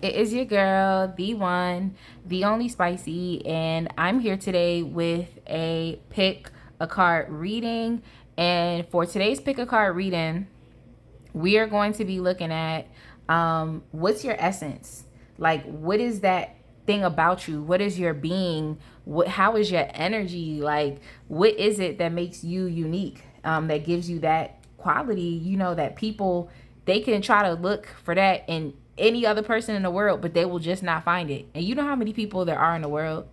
It is your girl, the one, the only Spicy, and I'm here today with a pick a card reading. And for today's pick a card reading, we are going to be looking at what's your essence? Like, what is that thing about you? What is your being? How is your energy? Like, what is it that makes you unique? That gives you that quality, that people, they can try to look for that in any other person in the world, but they will just not find it. And you know how many people there are in the world?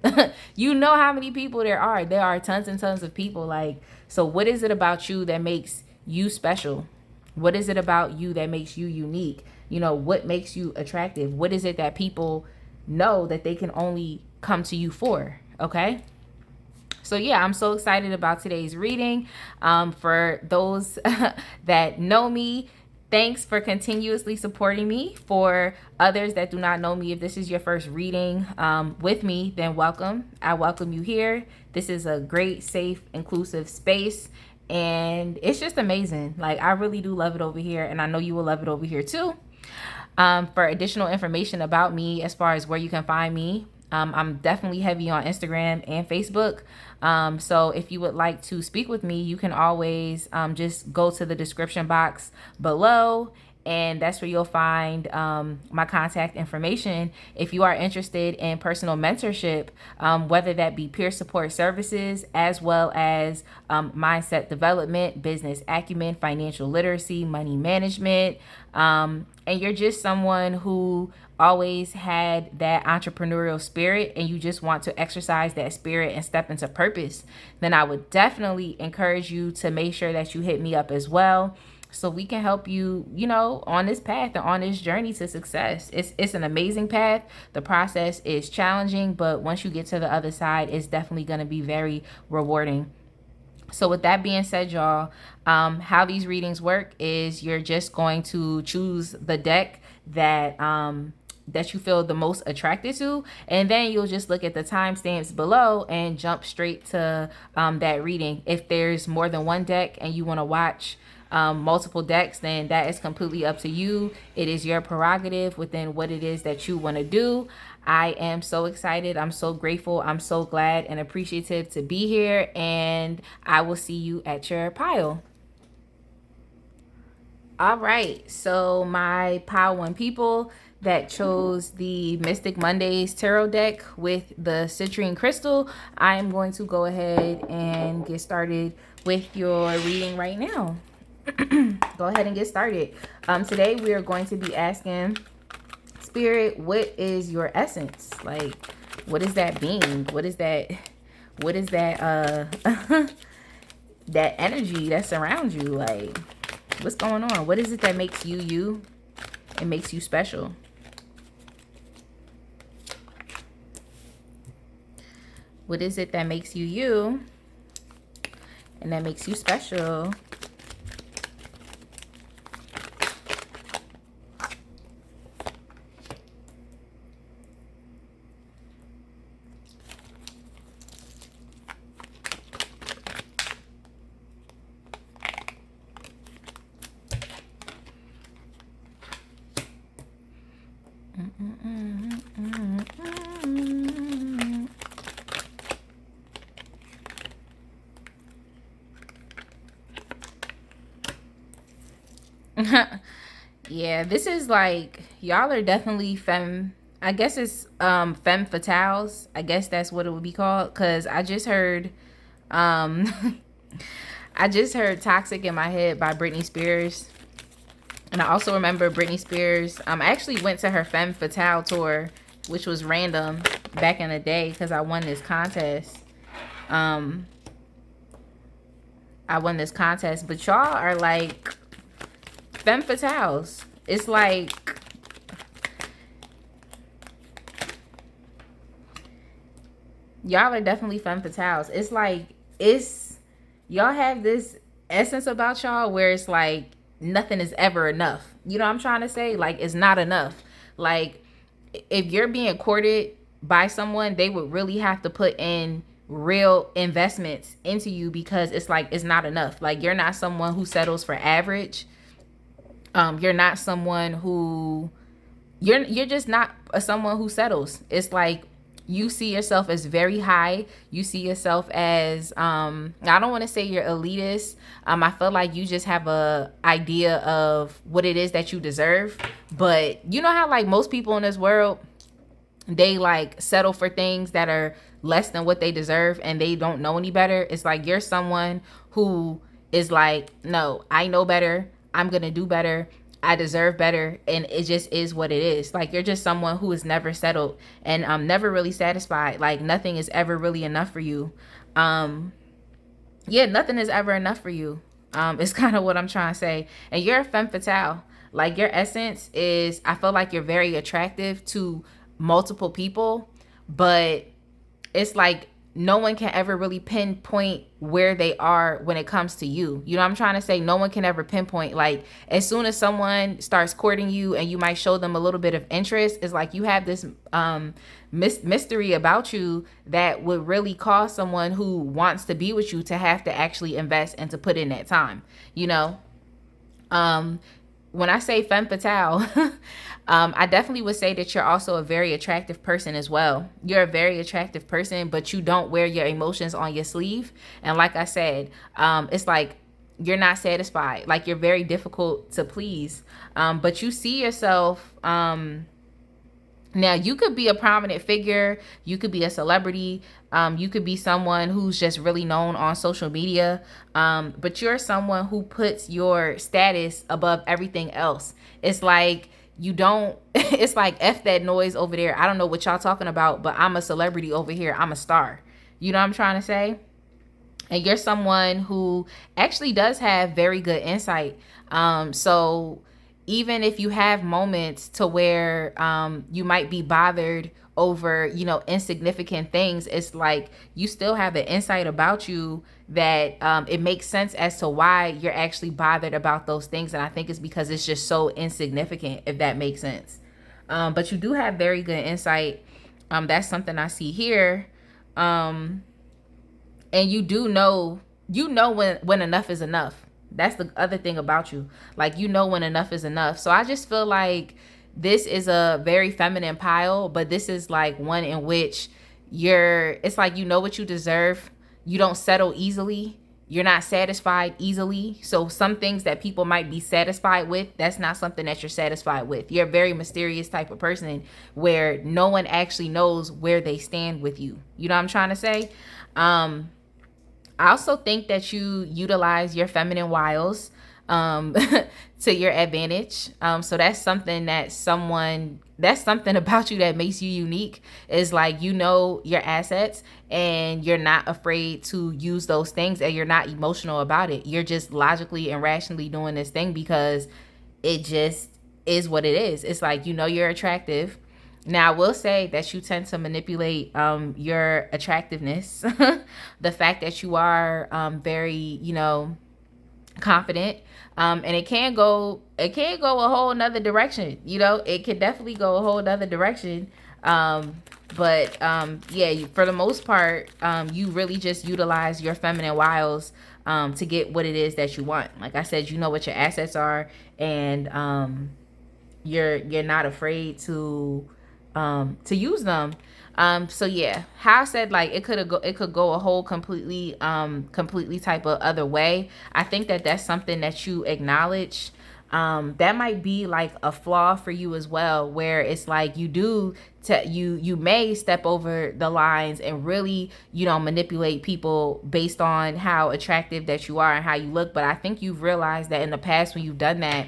You know how many people there are. There are tons and tons of people. Like, so what is it about you that makes you special? What is it about you that makes you unique? What makes you attractive? What is it that people know that they can only come to you for? Okay. So yeah, I'm so excited about today's reading. For those that know me, thanks for continuously supporting me. For others that do not know me, if this is your first reading with me, then welcome. I welcome you here. This is a great, safe, inclusive space. And it's just amazing. Like, I really do love it over here. And I know you will love it over here too. For additional information about me, as far as where you can find me, I'm definitely heavy on Instagram and Facebook. So if you would like to speak with me, you can always just go to the description box below, and that's where you'll find my contact information. If you are interested in personal mentorship, whether that be peer support services, as well as mindset development, business acumen, financial literacy, money management, and you're just someone who always had that entrepreneurial spirit and you just want to exercise that spirit and step into purpose, then I would definitely encourage you to make sure that you hit me up as well, so we can help you, on this path and on this journey to success. It's an amazing path. The process is challenging, but once you get to the other side, it's definitely going to be very rewarding. So with that being said, y'all, how these readings work is you're just going to choose the deck that you feel the most attracted to, and then you'll just look at the timestamps below and jump straight to that reading. If there's more than one deck and you want to watch multiple decks, then that is completely up to you. It is your prerogative within what it is that you want to do. I am so excited. I'm so grateful. I'm so glad and appreciative to be here, and I will see you at your pile. All right, so my pile one people that chose the Mystic Mondays tarot deck with the citrine crystal, I am going to go ahead and get started with your reading right now. Go ahead and get started. Today we are going to be asking Spirit, what is your essence? Like, what is that being? What is that that energy that surrounds you? Like, what's going on? What is it that makes you you and makes you special? What is it that makes you you and that makes you special? Yeah, this is like, y'all are definitely femme. I guess it's femme fatales. I guess that's what it would be called, because I just heard I just heard Toxic in my head by Britney Spears. And I also remember Britney Spears. I actually went to her Femme Fatale tour, which was random back in the day because I won this contest. I won this contest, but y'all are like Femme Fatales. It's like, y'all are definitely Femme Fatales. It's like, y'all have this essence about y'all where it's like nothing is ever enough. You know what I'm trying to say? Like, it's not enough. Like, if you're being courted by someone, they would really have to put in real investments into you, because it's like, it's not enough. Like, you're not someone who settles for average. You're not someone who you're just not someone who settles. It's like you see yourself as very high. You see yourself as I don't want to say you're elitist. I feel like you just have a idea of what it is that you deserve. But you know how like most people in this world, they like settle for things that are less than what they deserve and they don't know any better. It's like you're someone who is like, no, I know better. I'm going to do better. I deserve better. And it just is what it is. Like you're just someone who is never settled and never really satisfied. Like nothing is ever really enough for you. Yeah, nothing is ever enough for you. It's kind of what I'm trying to say. And you're a femme fatale. Like your essence is, I feel like you're very attractive to multiple people, but it's like no one can ever really pinpoint where they are when it comes to you. You know what I'm trying to say? No one can ever pinpoint. Like as soon as someone starts courting you and you might show them a little bit of interest, it's like you have this mystery about you that would really cause someone who wants to be with you to have to actually invest and to put in that time, you know? When I say femme fatale, I definitely would say that you're also a very attractive person as well. You're a very attractive person, but you don't wear your emotions on your sleeve. And like I said, it's like you're not satisfied. Like you're very difficult to please. But you see yourself. Now, you could be a prominent figure. You could be a celebrity. You could be someone who's just really known on social media. But you're someone who puts your status above everything else. It's like you don't, it's like F that noise over there. I don't know what y'all talking about, but I'm a celebrity over here. I'm a star. You know what I'm trying to say? And you're someone who actually does have very good insight. So even if you have moments to where you might be bothered over, you know, insignificant things, it's like you still have an insight about you that it makes sense as to why you're actually bothered about those things. And I think it's because it's just so insignificant, if that makes sense. But you do have very good insight. That's something I see here. And you do know, when enough is enough. That's the other thing about you. Like, you know when enough is enough. So I just feel like this is a very feminine pile, but this is like one in which it's like you know what you deserve. You don't settle easily. You're not satisfied easily. So some things that people might be satisfied with, that's not something that you're satisfied with. You're a very mysterious type of person where no one actually knows where they stand with you. You know what I'm trying to say? I also think that you utilize your feminine wiles to your advantage. So that's something about you that makes you unique, is like, you know, your assets and you're not afraid to use those things, and you're not emotional about it. You're just logically and rationally doing this thing because it just is what it is. It's like, you know, you're attractive. Now, I will say that you tend to manipulate your attractiveness. The fact that you are very, you know, confident, and it can go a whole nother direction. You know, it can definitely go a whole nother direction. But yeah, for the most part, you really just utilize your feminine wiles to get what it is that you want. Like I said, you know what your assets are, and you're not afraid to use them. So yeah, how I said, like, it could go a whole completely type of other way. I think that that's something that you acknowledge. That might be like a flaw for you as well, where it's like you may step over the lines and really, you know, manipulate people based on how attractive that you are and how you look. But I think you've realized that in the past, when you've done that,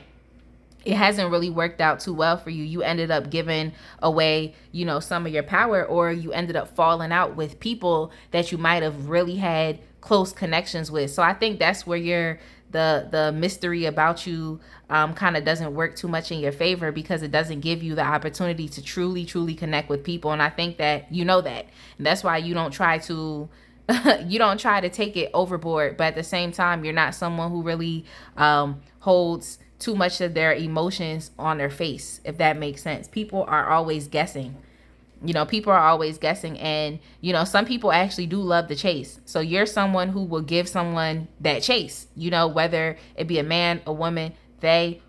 it hasn't really worked out too well for you. You ended up giving away, you know, some of your power, or you ended up falling out with people that you might have really had close connections with. So I think that's where the mystery about you kind of doesn't work too much in your favor, because it doesn't give you the opportunity to truly connect with people. And I think that you know that, and that's why you don't try to take it overboard. But at the same time, you're not someone who really holds too much of their emotions on their face, if that makes sense. People are always guessing. You know, people are always guessing. And, you know, some people actually do love the chase. So you're someone who will give someone that chase, you know, whether it be a man, a woman,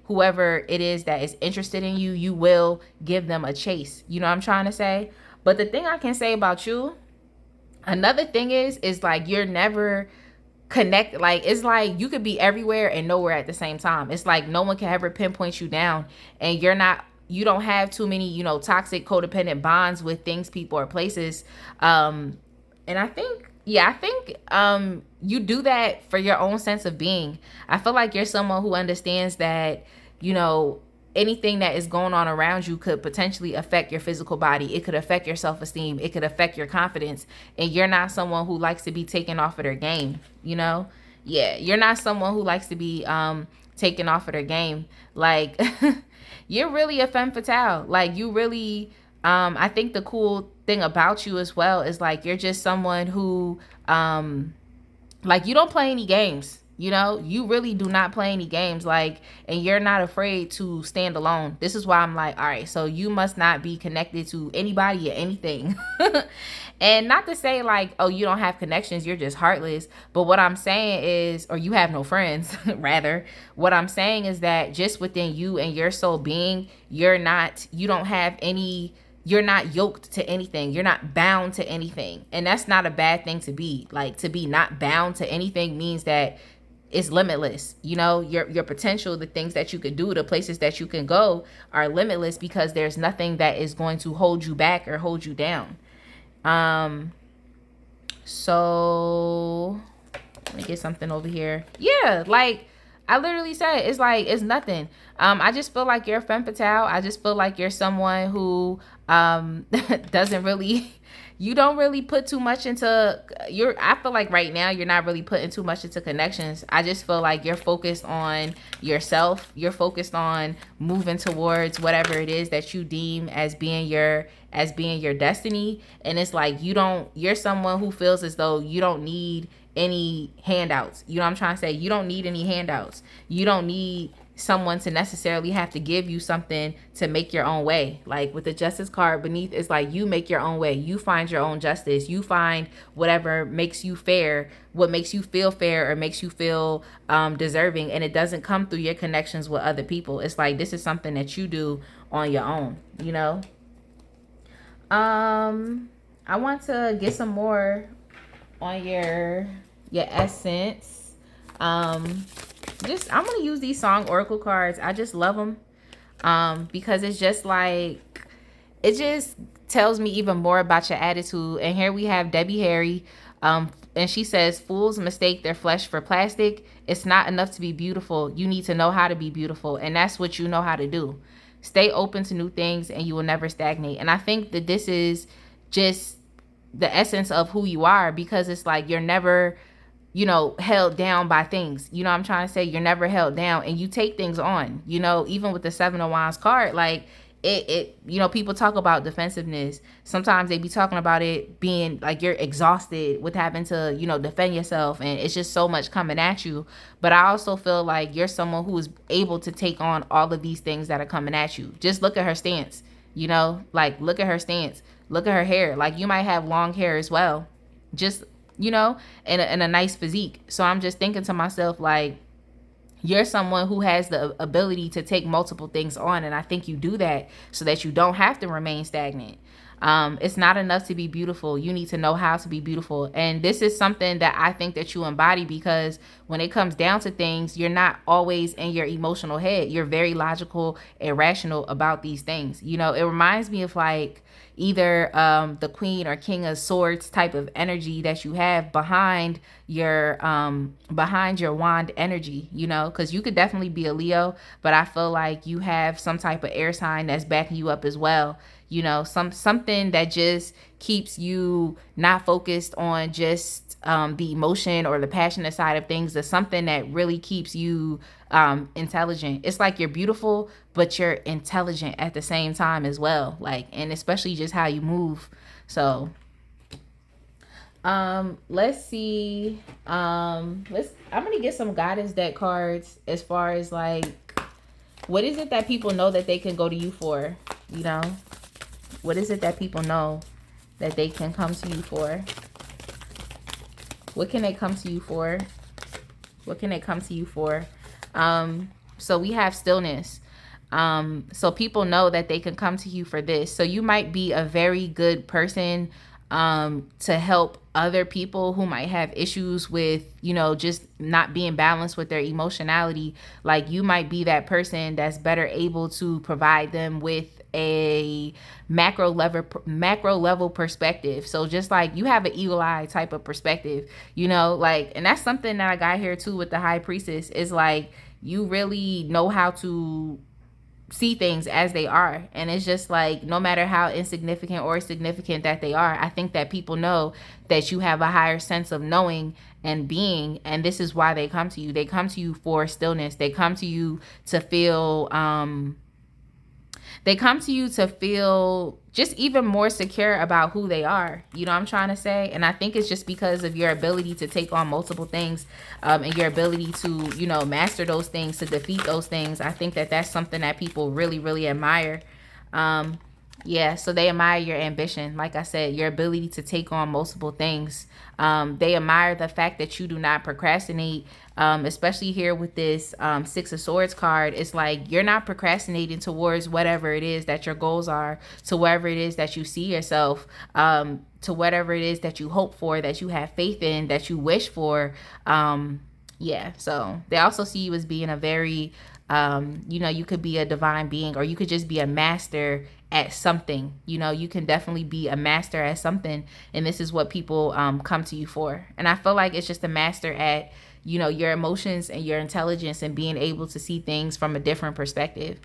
whoever it is that is interested in you, you will give them a chase. You know what I'm trying to say? But the thing I can say about you, another thing is like you're never connect. Like it's like you could be everywhere and nowhere at the same time. It's like no one can ever pinpoint you down, and you don't have too many, you know, toxic codependent bonds with things, people, or places. And I think, yeah, I think you do that for your own sense of being. I feel like you're someone who understands that, you know, anything that is going on around you could potentially affect your physical body. It could affect your self-esteem. It could affect your confidence. And you're not someone who likes to be taken off of their game, you know? Yeah, you're not someone who likes to be taken off of their game. Like, you're really a femme fatale. Like, you really, I think the cool thing about you as well is like you're just someone who like you don't play any games. You know, you really do not play any games, like, and you're not afraid to stand alone. This is why I'm like, all right, so you must not be connected to anybody or anything. And not to say like, oh, you don't have connections, you're just heartless. But what I'm saying is, or you have no friends, rather, what I'm saying is that just within you and your soul being, you don't have any, you're not yoked to anything. You're not bound to anything. And that's not a bad thing to be. Like, to be not bound to anything means that it's limitless. You know, your potential, the things that you could do, the places that you can go are limitless because there's nothing that is going to hold you back or hold you down. So let me get something over here. Yeah, like I literally said, it's like, it's nothing. I just feel like you're a femme fatale. I just feel like you're someone who doesn't really, you don't really put too much into I feel like right now you're not really putting too much into connections. I just feel like you're focused on yourself. You're focused on moving towards whatever it is that you deem as being your destiny. And it's like you're someone who feels as though you don't need any handouts. You know what I'm trying to say? You don't need any handouts. You don't need someone to necessarily have to give you something to make your own way. Like with the justice card beneath, it's like you make your own way. You find your own justice. You find whatever makes you fair, what makes you feel fair or makes you feel deserving. And it doesn't come through your connections with other people. It's like this is something that you do on your own, you know? I want to get some more on your essence. I'm gonna use these song oracle cards. I just love them because it's just like, it just tells me even more about your attitude. And here we have Debbie Harry, and she says, fools mistake their flesh for plastic. It's not enough to be beautiful. You need to know how to be beautiful, and that's what you know how to do. Stay open to new things and you will never stagnate. And I think that this is just the essence of who you are, because it's like you're never, you know, held down by things. You know what I'm trying to say? You're never held down, and you take things on, you know, even with the 7 of Wands card. Like it, you know, people talk about defensiveness. Sometimes they be talking about it being like you're exhausted with having to, you know, defend yourself, and it's just so much coming at you. But I also feel like you're someone who is able to take on all of these things that are coming at you. Just look at her stance, you know, like look at her stance. Look at her hair. Like you might have long hair as well. Just, you know, and a nice physique. So I'm just thinking to myself, like, you're someone who has the ability to take multiple things on. And I think you do that so that you don't have to remain stagnant. It's not enough to be beautiful. You need to know how to be beautiful. And this is something that I think that you embody, because when it comes down to things, you're not always in your emotional head. You're very logical and rational about these things. You know, it reminds me of like either the Queen or King of Swords type of energy that you have behind your wand energy, you know, because you could definitely be a Leo, but I feel like you have some type of air sign that's backing you up as well. You know, something that just keeps you not focused on just the emotion or the passionate side of things. There's something that really keeps you intelligent. It's like you're beautiful, but you're intelligent at the same time as well. Like, and especially just how you move. So let's see. I'm gonna get some guidance deck cards as far as like, what is it that people know that they can go to you for? You know, what is it that people know that they can come to you for? What can they come to you for? What can they come to you for? So we have stillness. So people know that they can come to you for this. So you might be a very good person to help other people who might have issues with, just not being balanced with their emotionality. Like you might be that person that's better able to provide them with a macro level perspective. So just like you have an eagle eye type of perspective, like, and that's something that I got here too with the high priestess is like, you really know how to see things as they are. And it's just like, no matter how insignificant or significant that they are, I think that people know that you have a higher sense of knowing and being, and this is why they come to you. They come to you for stillness. They come to you to feel just even more secure about who they are. You know what I'm trying to say? And I think it's just because of your ability to take on multiple things, and your ability to, master those things, to defeat those things. I think that that's something that people really, really admire. Yeah, so they admire your ambition. Like I said, your ability to take on multiple things. They admire the fact that you do not procrastinate, especially here with this Six of Swords card. It's like you're not procrastinating towards whatever it is that your goals are, to wherever it is that you see yourself, to whatever it is that you hope for, that you have faith in, that you wish for. Yeah, so they also see you as being a very, you could be a divine being, or you could just be a master at something. You can definitely be a master at something, and this is what people come to you for. And I feel like it's just a master at, your emotions and your intelligence and being able to see things from a different perspective.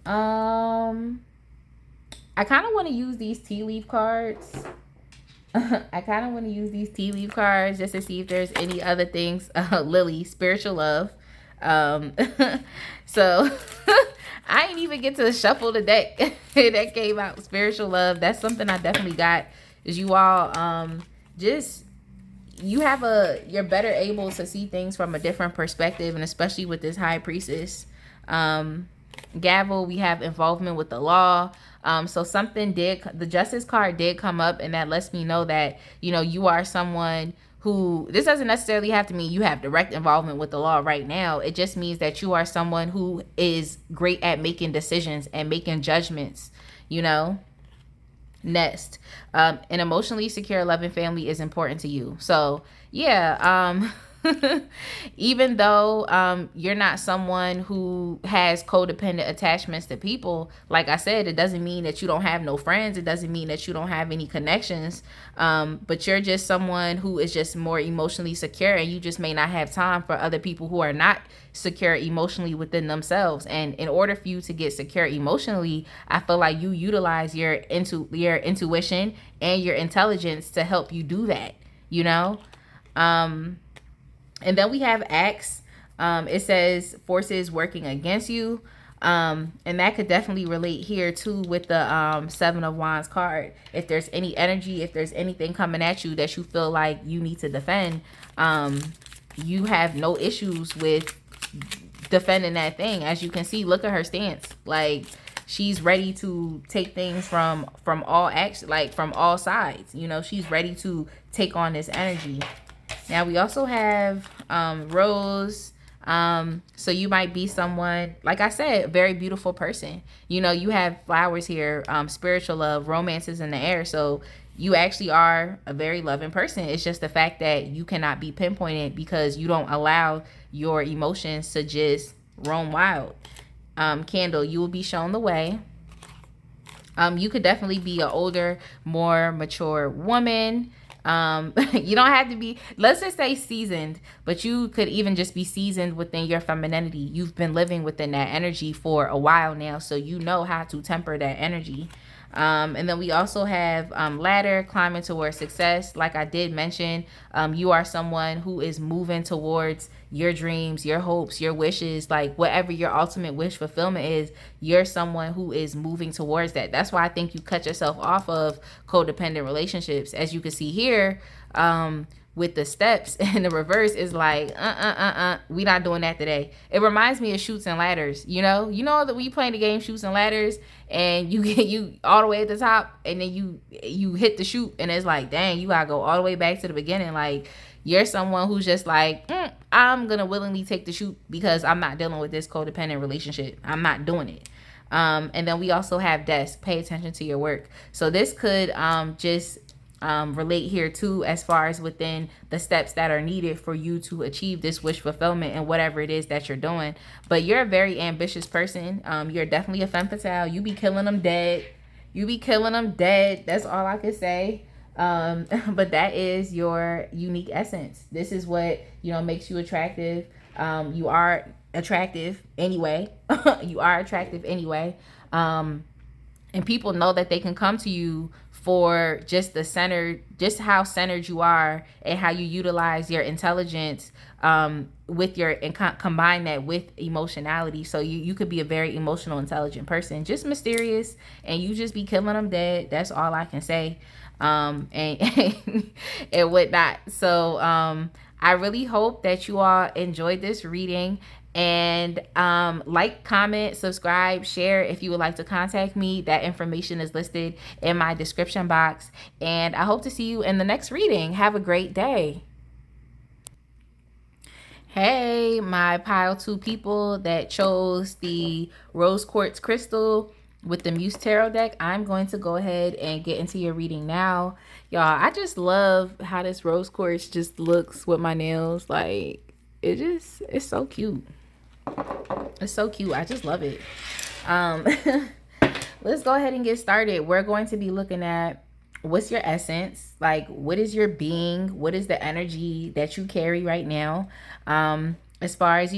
I kind of want to use these tea leaf cards. I kind of want to use these tea leaf cards just to see if there's any other things. Lily, spiritual love. So I didn't even get to shuffle the deck that came out. Spiritual love. That's something I definitely got. Is you all just, you're better able to see things from a different perspective, and especially with this high priestess. Gavel, we have involvement with the law. So the justice card did come up, and that lets me know that, you are someone who, this doesn't necessarily have to mean you have direct involvement with the law right now. It just means that you are someone who is great at making decisions and making judgments, Nest. An emotionally secure, loving family is important to you. So yeah, even though you're not someone who has codependent attachments to people, like I said, it doesn't mean that you don't have no friends. It doesn't mean that you don't have any connections. But you're just someone who is just more emotionally secure, and you just may not have time for other people who are not secure emotionally within themselves. And in order for you to get secure emotionally, I feel like you utilize your intuition and your intelligence to help you do that, and then we have acts. It says forces working against you. And that could definitely relate here too with the Seven of Wands card. If there's any energy, if there's anything coming at you that you feel like you need to defend, you have no issues with defending that thing. As you can see, look at her stance. Like, she's ready to take things from all action, like from all sides. She's ready to take on this energy. Now we also have Rose. So you might be someone, like I said, a very beautiful person. You have flowers here, spiritual love, romance is in the air. So you actually are a very loving person. It's just the fact that you cannot be pinpointed because you don't allow your emotions to just roam wild. Candle, you will be shown the way. You could definitely be an older, more mature woman. You don't have to be, let's just say seasoned, but you could even just be seasoned within your femininity. You've been living within that energy for a while now, so you know how to temper that energy. And then we also have ladder, climbing towards success. Like I did mention, you are someone who is moving towards your dreams, your hopes, your wishes, like whatever your ultimate wish fulfillment is, you're someone who is moving towards that. That's why I think you cut yourself off of codependent relationships. As you can see here, with the steps and the reverse is like, we not doing that today. It reminds me of Chutes and Ladders. You know that when you playing the game Chutes and Ladders and you all the way at the top and then you hit the chute and it's like, dang, you gotta go all the way back to the beginning. Like, You're someone who's just like, I'm gonna willingly take the shoot because I'm not dealing with this codependent relationship. I'm not doing it. And then we also have desk. Pay attention to your work. So this could just relate here too, as far as within the steps that are needed for you to achieve this wish fulfillment and whatever it is that you're doing. But you're a very ambitious person. You're definitely a femme fatale. You be killing them dead. You be killing them dead. That's all I can say. But that is your unique essence. This is what, makes you attractive. You are attractive anyway. You are attractive anyway. And people know that they can come to you for just just how centered you are and how you utilize your intelligence with and combine that with emotionality. So you could be a very emotional, intelligent person, just mysterious, and you just be killing them dead. That's all I can say. And and whatnot. So I really hope that you all enjoyed this reading. And like, comment, subscribe, share. If you would like to contact me, that information is listed in my description box. And I hope to see you in the next reading. Have a great day. Hey, my pile 2 people that chose the rose quartz crystal with the Muse Tarot deck, I'm going to go ahead and get into your reading now. Y'all, I just love how this rose quartz just looks with my nails. Like, it's so cute. It's so cute. I just love it. Let's go ahead and get started. We're going to be looking at what's your essence, like what is your being, what is the energy that you carry right now, as far as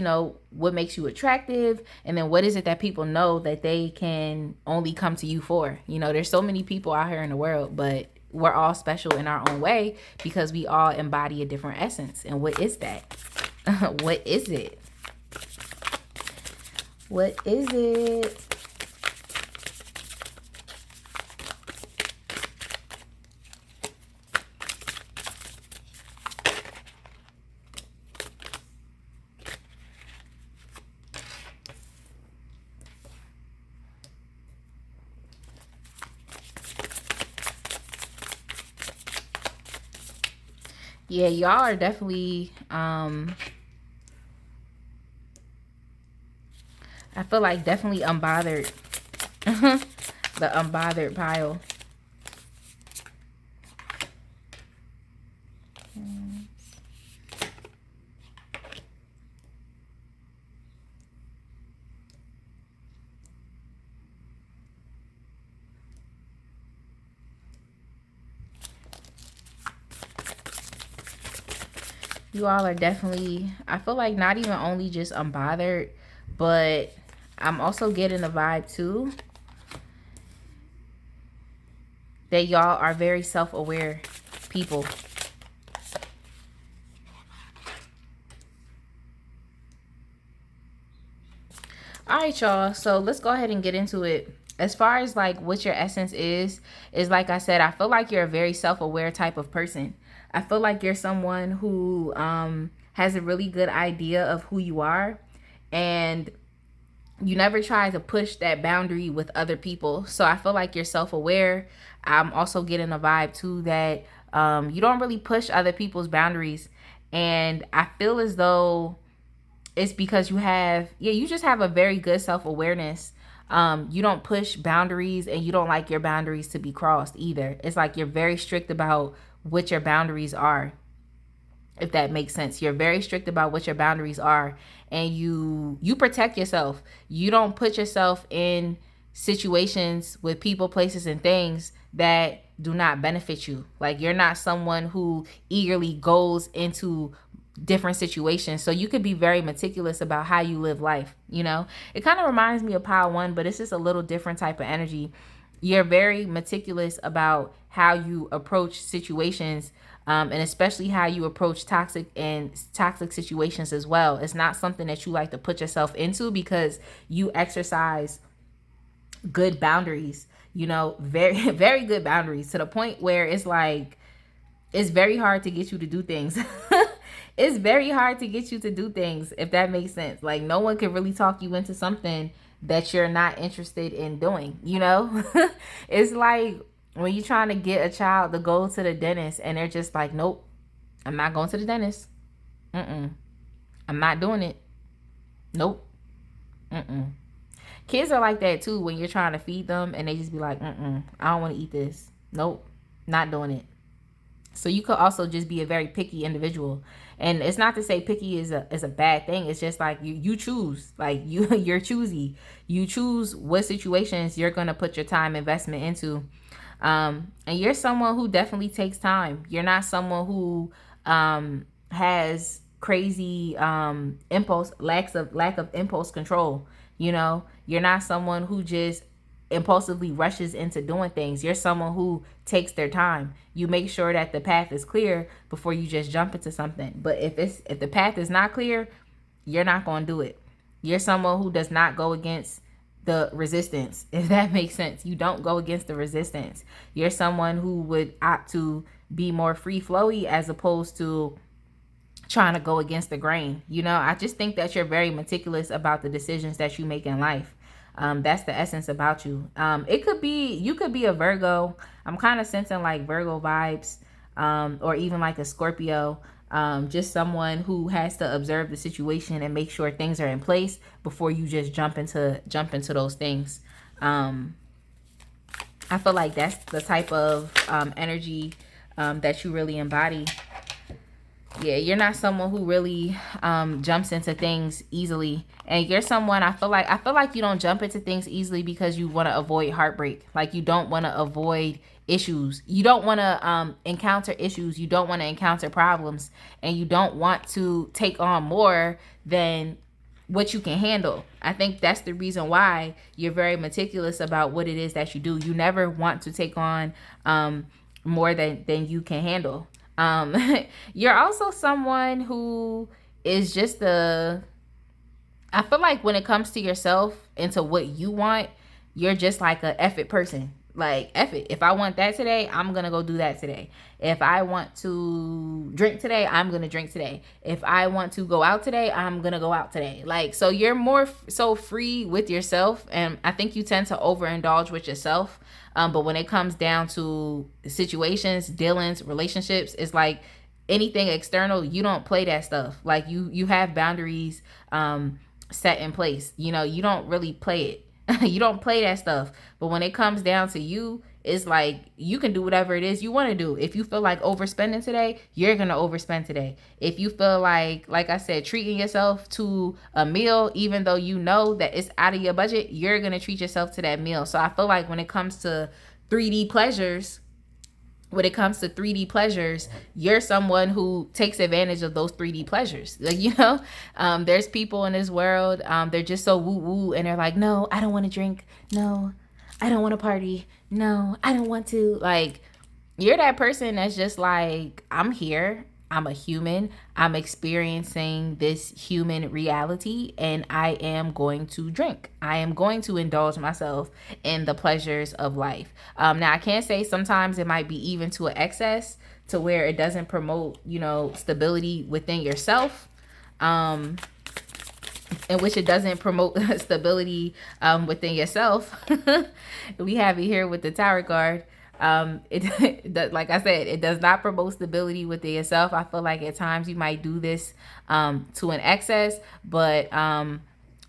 what makes you attractive, and then what is it that people know that they can only come to you for. There's so many people out here in the world, but we're all special in our own way because we all embody a different essence. And what is that? What is it? What is it? Yeah, y'all are definitely I feel like definitely unbothered. The unbothered pile. You all are definitely, I feel like, not even only just unbothered, but I'm also getting the vibe too that y'all are very self-aware people. All right, y'all, so let's go ahead and get into it. As far as like what your essence is like I said, I feel like you're a very self-aware type of person. I feel like you're someone who has a really good idea of who you are, and you never try to push that boundary with other people. So I feel like you're self-aware. I'm also getting a vibe too that you don't really push other people's boundaries. And I feel as though it's because you just have a very good self-awareness. You don't push boundaries, and you don't like your boundaries to be crossed either. It's like you're very strict about what your boundaries are, if that makes sense. You're very strict about what your boundaries are, and you protect yourself. You don't put yourself in situations with people, places, and things that do not benefit you. Like, you're not someone who eagerly goes into different situations. So you could be very meticulous about how you live life. It kind of reminds me of pile 1, but it's just a little different type of energy. You're very meticulous about how you approach situations, and especially how you approach toxic situations as well. It's not something that you like to put yourself into because you exercise good boundaries, very, very good boundaries, to the point where it's like, it's very hard to get you to do things. It's very hard to get you to do things, if that makes sense. Like, no one can really talk you into something that you're not interested in doing, It's like when you're trying to get a child to go to the dentist and they're just like, nope, I'm not going to the dentist. I'm not doing it. Nope. Kids are like that too when you're trying to feed them and they just be like, I don't want to eat this. Nope. Not doing it. So you could also just be a very picky individual. And it's not to say picky is a bad thing. It's just like you choose. Like you're choosy. You choose what situations you're gonna put your time investment into. And you're someone who definitely takes time. You're not someone who has crazy lack of impulse control. You know, you're not someone who just impulsively rushes into doing things. You're someone who takes their time. You make sure that the path is clear before you just jump into something. But if the path is not clear, you're not going to do it. You're someone who does not go against the resistance, if that makes sense. You don't go against the resistance. You're someone who would opt to be more free flowy as opposed to trying to go against the grain. You know, I just think that you're very meticulous about the decisions that you make in life. That's the essence about you. You could be a Virgo. I'm kind of sensing like Virgo vibes, or even like a Scorpio. Just someone who has to observe the situation and make sure things are in place before you just jump into those things. I feel like that's the type of energy that you really embody. Yeah, you're not someone who really jumps into things easily. And you're someone, I feel like you don't jump into things easily because you want to avoid heartbreak. Like you don't want to avoid issues. You don't want to encounter issues. You don't want to encounter problems. And you don't want to take on more than what you can handle. I think that's the reason why you're very meticulous about what it is that you do. You never want to take on more than you can handle. You're also someone who is just I feel like when it comes to yourself and to what you want, you're just like a F it person. Like, F it. If I want that today, I'm going to go do that today. If I want to drink today, I'm going to drink today. If I want to go out today, I'm going to go out today. Like, so you're more so free with yourself. And I think you tend to overindulge with yourself. But when it comes down to situations, dealings, relationships, it's like anything external, you don't play that stuff. Like you have boundaries set in place. You know, you don't really play it. You don't play that stuff. But when it comes down to you, it's like you can do whatever it is you want to do. If you feel like overspending today, you're going to overspend today. If you feel like I said, treating yourself to a meal, even though you know that it's out of your budget, you're going to treat yourself to that meal. So I feel like when it comes to 3D pleasures, you're someone who takes advantage of those 3D pleasures. Like, you know, there's people in this world, they're just so woo-woo and they're like, no, I don't want to drink. No, I don't want to party. No, I don't want to. Like, you're that person that's just like, I'm here. I'm a human. I'm experiencing this human reality and I am going to drink. I am going to indulge myself in the pleasures of life. Now, I can't say sometimes it might be even to an excess to where it doesn't promote, you know, stability within yourself. In which it doesn't promote stability within yourself. We have it here with the tarot card. Like I said, it does not promote stability within yourself. I feel like at times you might do this to an excess, but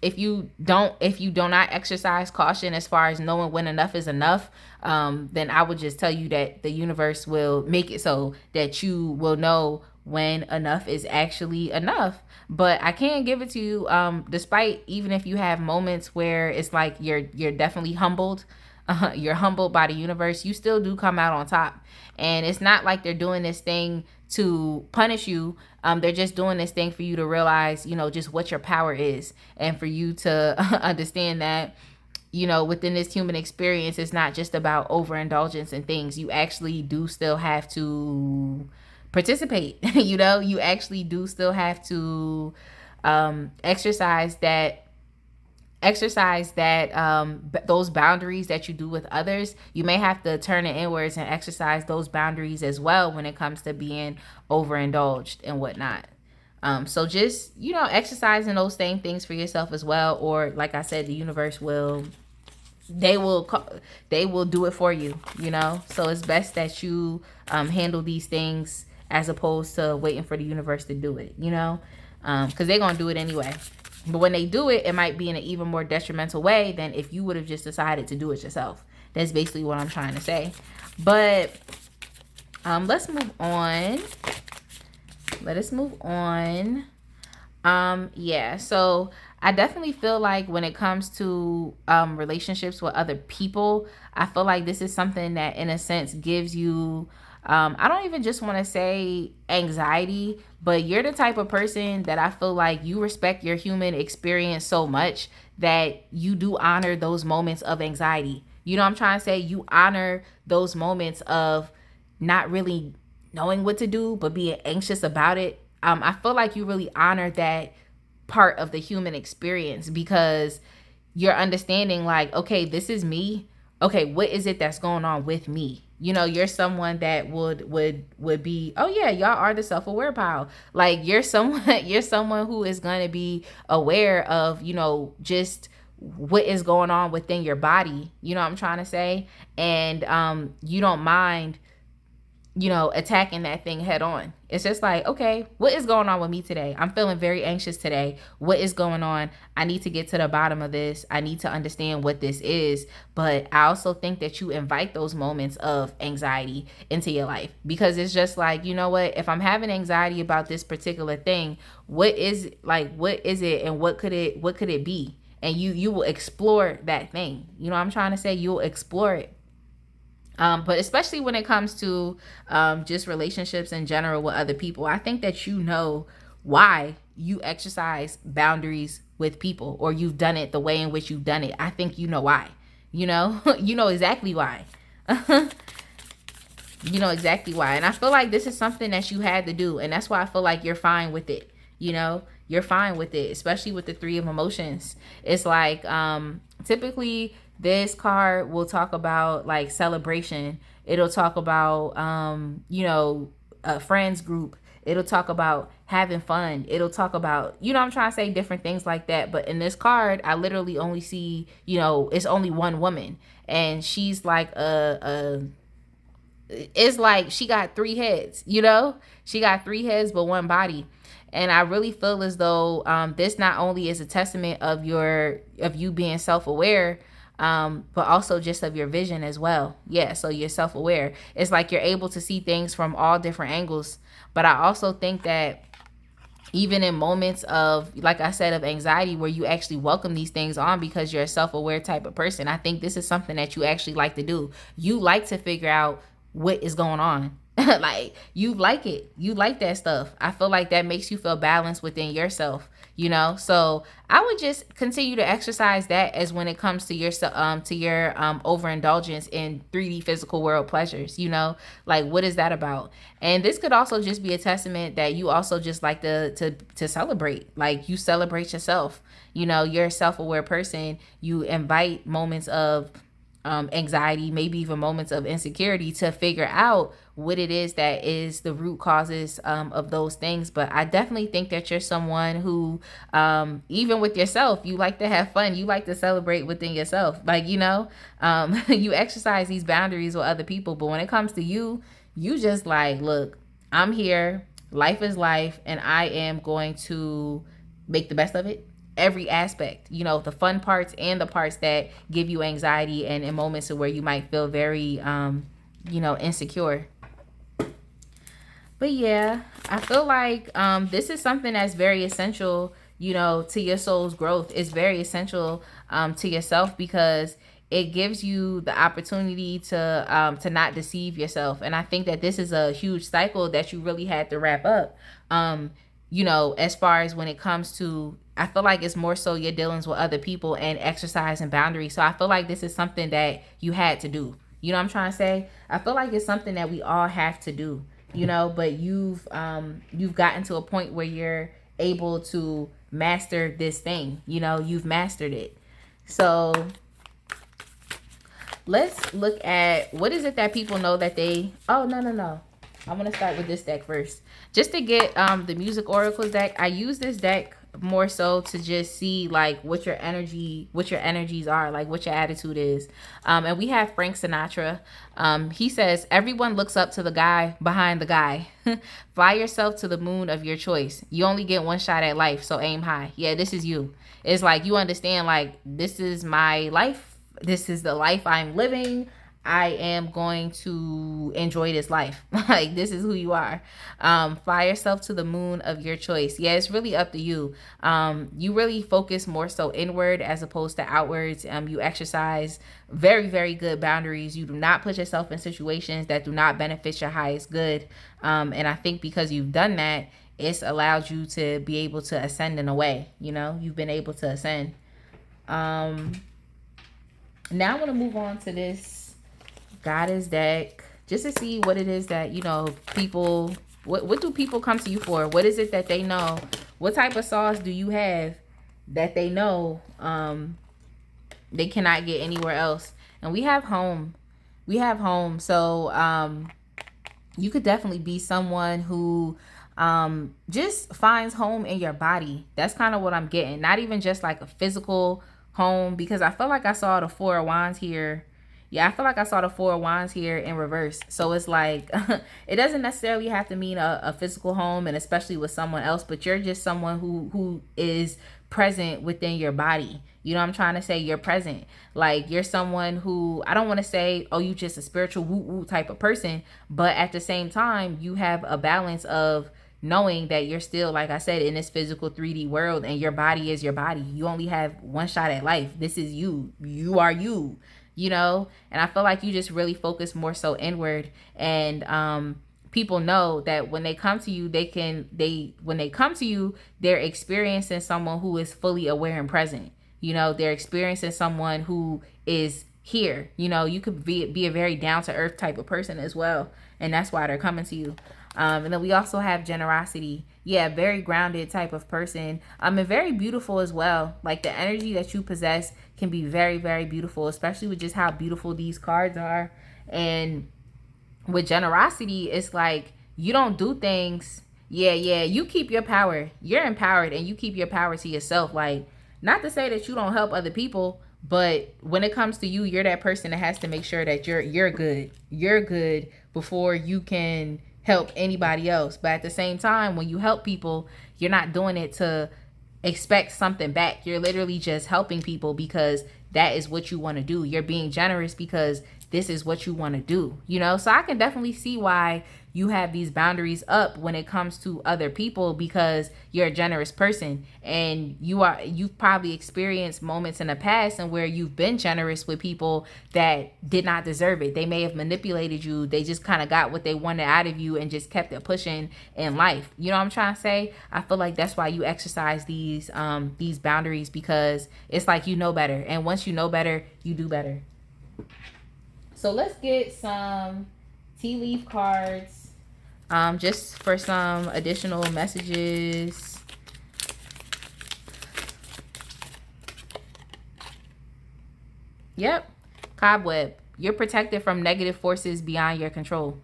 if you do not exercise caution as far as knowing when enough is enough, then I would just tell you that the universe will make it so that you will know when enough is actually enough. But I can't give it to you, despite even if you have moments where it's like you're definitely humbled. You're humbled by the universe, you still do come out on top. And it's not like they're doing this thing to punish you. They're just doing this thing for you to realize, you know, just what your power is. And for you to understand that, you know, within this human experience, it's not just about overindulgence and things. You actually do still have to participate. You know, you actually do still have to exercise those boundaries that you do with others. You may have to turn it inwards and exercise those boundaries as well when it comes to being overindulged and whatnot. So just, you know, exercising those same things for yourself as well. Or like I said, the universe will do it for you, you know. So it's best that you handle these things as opposed to waiting for the universe to do it, you know, because they're gonna do it anyway. But when they do it, it might be in an even more detrimental way than if you would have just decided to do it yourself. That's basically what I'm trying to say. But let's move on. Let us move on. Yeah, so I definitely feel like when it comes to relationships with other people, I feel like this is something that in a sense gives you I don't even just want to say anxiety, but you're the type of person that I feel like you respect your human experience so much that you do honor those moments of anxiety. You know what I'm trying to say? You honor those moments of not really knowing what to do, but being anxious about it. I feel like you really honor that part of the human experience because you're understanding like, okay, this is me. Okay, what is it that's going on with me? You know, you're someone that would be, oh yeah, y'all are the self-aware pile. Like you're someone you're someone who is going to be aware of, you know, just what is going on within your body. You know what I'm trying to say? And you don't mind, you know, attacking that thing head on. It's just like, okay, what is going on with me today? I'm feeling very anxious today. What is going on? I need to get to the bottom of this. I need to understand what this is. But I also think that you invite those moments of anxiety into your life because it's just like, you know what? If I'm having anxiety about this particular thing, what is it and what could it be? And you will explore that thing. You know what I'm trying to say? You'll explore it. But especially when it comes to just relationships in general with other people, I think that you know why you exercise boundaries with people or you've done it the way in which you've done it. I think you know why. You know, you know exactly why. You know exactly why. And I feel like this is something that you had to do. And that's why I feel like you're fine with it. You know, you're fine with it, especially with the Three of Emotions. It's like typically this card will talk about like celebration. It'll talk about, you know, a friends group. It'll talk about having fun. It'll talk about, you know, I'm trying to say different things like that. But in this card, I literally only see, you know, it's only one woman. And she's like it's like she got three heads, you know? She got three heads but one body. And I really feel as though this not only is a testament of you being self-aware, but also just of your vision as well. Yeah, so you're self-aware. It's like you're able to see things from all different angles. But I also think that even in moments of, like I said, of anxiety where you actually welcome these things on because you're a self-aware type of person, I think this is something that you actually like to do. You like to figure out what is going on. Like you like it. You like that stuff. I feel like that makes you feel balanced within yourself, you know? So I would just continue to exercise that as when it comes to your overindulgence in 3D physical world pleasures, you know? Like what is that about? And this could also just be a testament that you also just like to celebrate. Like you celebrate yourself. You know, you're a self-aware person. You invite moments of anxiety, maybe even moments of insecurity to figure out what it is that is the root causes of those things. But I definitely think that you're someone who, even with yourself, you like to have fun. You like to celebrate within yourself. Like, you know, you exercise these boundaries with other people. But when it comes to you, you just like, look, I'm here. Life is life. And I am going to make the best of it. Every aspect, you know, the fun parts and the parts that give you anxiety and in moments where you might feel very, you know, insecure. But yeah, I feel like this is something that's very essential, you know, to your soul's growth. It's very essential to yourself because it gives you the opportunity to not deceive yourself. And I think that this is a huge cycle that you really had to wrap up. You know, as far as when it comes to, I feel like it's more so your dealings with other people and exercise and boundaries. So I feel like this is something that you had to do. You know what I'm trying to say? I feel like it's something that we all have to do, you know, but you've gotten to a point where you're able to master this thing. You know, you've mastered it. So let's look at what is it that people know that they, oh, no. I'm going to start with this deck first. Just to get the Music Oracles deck, I use this deck more so to just see like what your energies are, like what your attitude is. And we have Frank Sinatra. He says, everyone looks up to the guy behind the guy. Fly yourself to the moon of your choice. You only get one shot at life, so aim high. Yeah, this is you. It's like you understand, like, this is my life. This is the life I'm living. I am going to enjoy this life. Like, this is who you are. Fly yourself to the moon of your choice. Yeah, it's really up to you. You really focus more so inward as opposed to outwards. You exercise very, very good boundaries. You do not put yourself in situations that do not benefit your highest good. And I think because you've done that, it's allowed you to be able to ascend in a way. You know, you've been able to ascend. Now I want to move on to this Goddess deck, just to see what it is that, you know, people, what do people come to you for? What is it that they know? What type of sauce do you have that they know they cannot get anywhere else? And we have home. So you could definitely be someone who just finds home in your body. That's kind of what I'm getting. Not even just like a physical home, because I feel like I saw the Four of Wands here. Yeah, I feel like I saw the Four of Wands here in reverse. So it's like, it doesn't necessarily have to mean a physical home, and especially with someone else, but you're just someone who is present within your body. You know what I'm trying to say? You're present. Like, you're someone who, I don't want to say, oh, you just a spiritual woo-woo type of person, but at the same time, you have a balance of knowing that you're still, like I said, in this physical 3D world, and your body is your body. You only have one shot at life. This is you. You are you. You know, and I feel like you just really focus more so inward, and people know that when they come to you, they're experiencing someone who is fully aware and present. You know, they're experiencing someone who is here. You know, you could be a very down to earth type of person as well, and that's why they're coming to you. And then we also have generosity. Yeah, very grounded type of person. And very beautiful as well. Like, the energy that you possess can be very, very beautiful, especially with just how beautiful these cards are. And with generosity, it's like you don't do things. Yeah, you keep your power. You're empowered, and you keep your power to yourself. Like, not to say that you don't help other people, but when it comes to you, you're that person that has to make sure that you're good. You're good before you can help anybody else. But at the same time, when you help people, you're not doing it to expect something back. You're literally just helping people because that is what you want to do. You're being generous because this is what you want to do, you know? So I can definitely see why you have these boundaries up when it comes to other people, because you're a generous person, and you've probably experienced moments in the past and where you've been generous with people that did not deserve it. They may have manipulated you. They just kind of got what they wanted out of you and just kept it pushing in life. You know what I'm trying to say? I feel like that's why you exercise these boundaries, because it's like you know better, and once you know better, you do better. So let's get some tea leaf cards, just for some additional messages. Yep, cobweb. You're protected from negative forces beyond your control.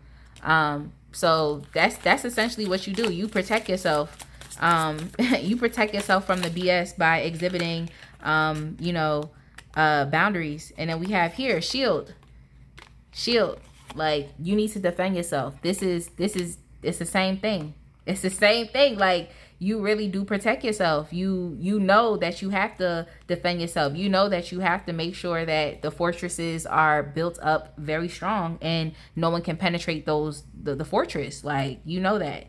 So that's essentially what you do. You protect yourself. You protect yourself from the BS by exhibiting, boundaries. And then we have here shield. Like, you need to defend yourself. It's the same thing. It's the same thing. Like, you really do protect yourself. You know that you have to defend yourself. You know that you have to make sure that the fortresses are built up very strong, and no one can penetrate the fortress. Like, you know that.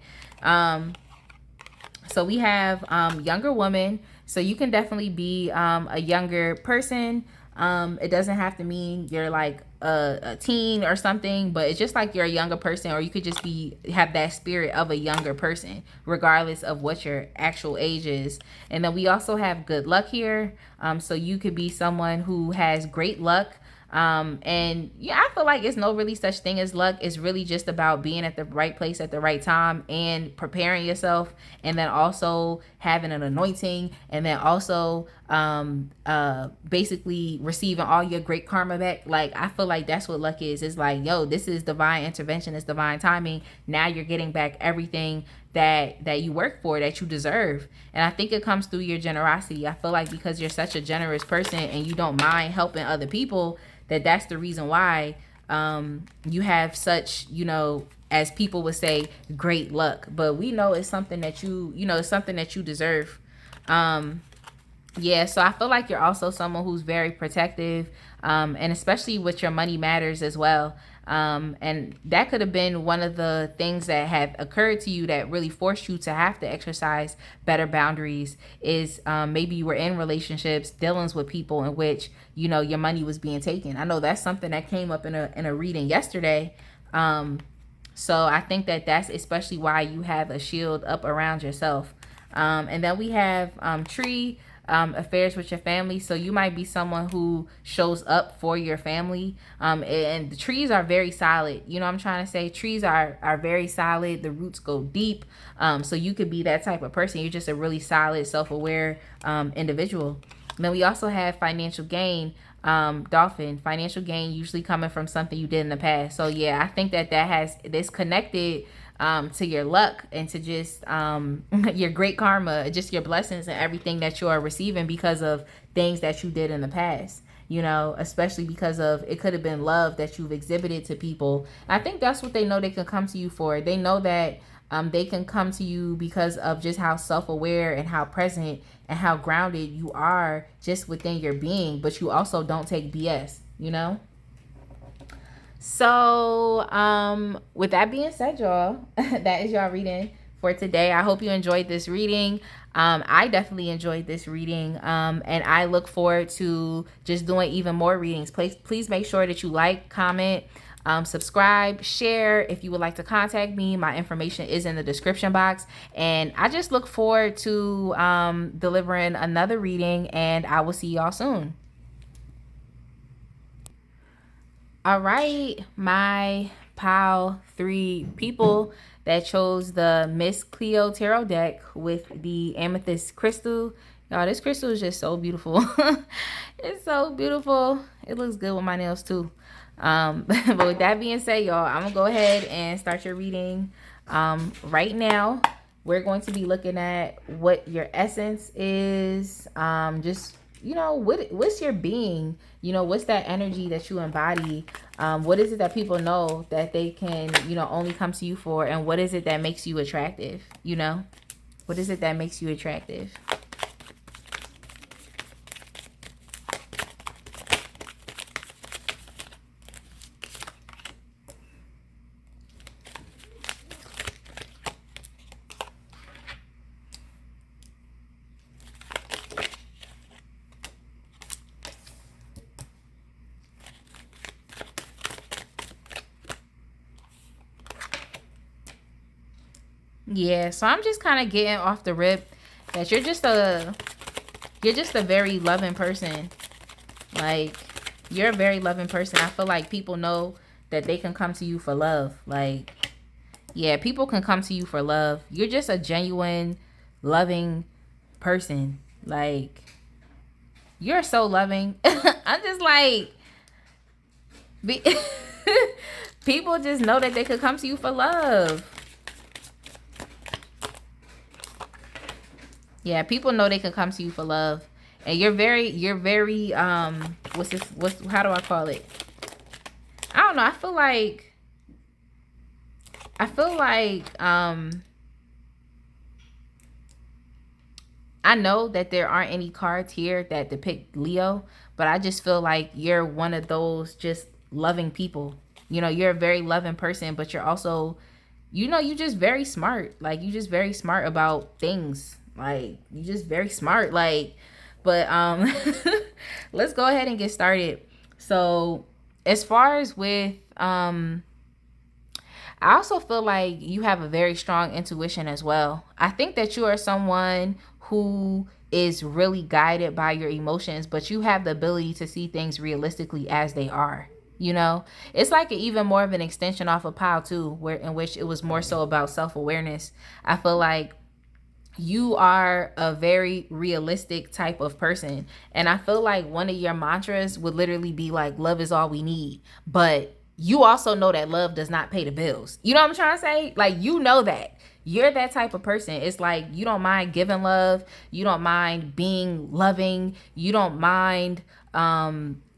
So we have younger woman. So you can definitely be a younger person. It doesn't have to mean you're like a teen or something, but it's just like you're a younger person, or you could just have that spirit of a younger person, regardless of what your actual age is. And then we also have good luck here. So you could be someone who has great luck. And yeah, I feel like it's no really such thing as luck. It's really just about being at the right place at the right time and preparing yourself, and then also having an anointing, and then also basically receiving all your great karma back. Like, I feel like that's what luck is. It's like, yo, this is divine intervention, it's divine timing. Now you're getting back everything that you work for, that you deserve. And I think it comes through your generosity. I feel like because you're such a generous person and you don't mind helping other people, that's the reason why you have such, as people would say, great luck. But we know it's something that it's something that you deserve. Yeah, so I feel like you're also someone who's very protective, and especially with your money matters as well. And that could have been one of the things that have occurred to you that really forced you to have to exercise better boundaries. Is maybe you were in relationships, dealings with people in which your money was being taken. I know that's something that came up in a reading yesterday. So I think that's especially why you have a shield up around yourself. And then we have tree. Affairs with your family. So you might be someone who shows up for your family. And the trees are very solid. You know what I'm trying to say? Trees are very solid. The roots go deep. So you could be that type of person. You're just a really solid, self-aware individual. And then we also have financial gain. Dolphin, financial gain usually coming from something you did in the past. So yeah, I think that has this connected to your luck and to just your great karma, just your blessings and everything that you are receiving because of things that you did in the past. Especially because of it could have been love that you've exhibited to people. I think that's what they know they can come to you for. They know that they can come to you because of just how self-aware and how present and how grounded you are just within your being, but you also don't take BS, So, with that being said, y'all, that is y'all reading for today. I hope you enjoyed this reading. I definitely enjoyed this reading, and I look forward to just doing even more readings. Please make sure that you like, comment, subscribe, share. If you would like to contact me, my information is in the description box. And I just look forward to delivering another reading, and I will see y'all soon. All right, my pile 3 people that chose the Miss Cleo Tarot deck with the amethyst crystal. Y'all, this crystal is just so beautiful. It's so beautiful. It looks good with my nails too. But with that being said, y'all, I'm gonna go ahead and start your reading right now. We're going to be looking at what your essence is. Just what's your being? What's that energy that you embody? What is it that people know that they can only come to you for? And what is it that makes you attractive? What is it that makes you attractive? Yeah, so I'm just kind of getting off the rip that you're just a very loving person. Like, you're a very loving person. I feel like people know that they can come to you for love. Like, yeah, people can come to you for love. You're just a genuine, loving person. Like, you're so loving. I'm just like, people just know that they could come to you for love. Yeah, people know they can come to you for love. And you're very how do I call it? I don't know. I feel like I know that there aren't any cards here that depict Leo, but I just feel like you're one of those just loving people. You're a very loving person, but you're also, you're just very smart. Like, you're just very smart about things. Like, you're just very smart. Like, but let's go ahead and get started. So as far as with I also feel like you have a very strong intuition as well. I think that you are someone who is really guided by your emotions, but you have the ability to see things realistically as they are. It's like even more of an extension off of pile 2, in which it was more so about self-awareness. I feel like you are a very realistic type of person, and I feel like one of your mantras would literally be like, love is all we need. But you also know that love does not pay the bills. You know what I'm trying to say? Like, you know that. You're that type of person. It's like you don't mind giving love. You don't mind being loving. You don't mind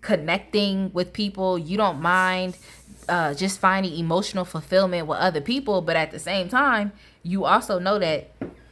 connecting with people. You don't mind just finding emotional fulfillment with other people. But at the same time, you also know that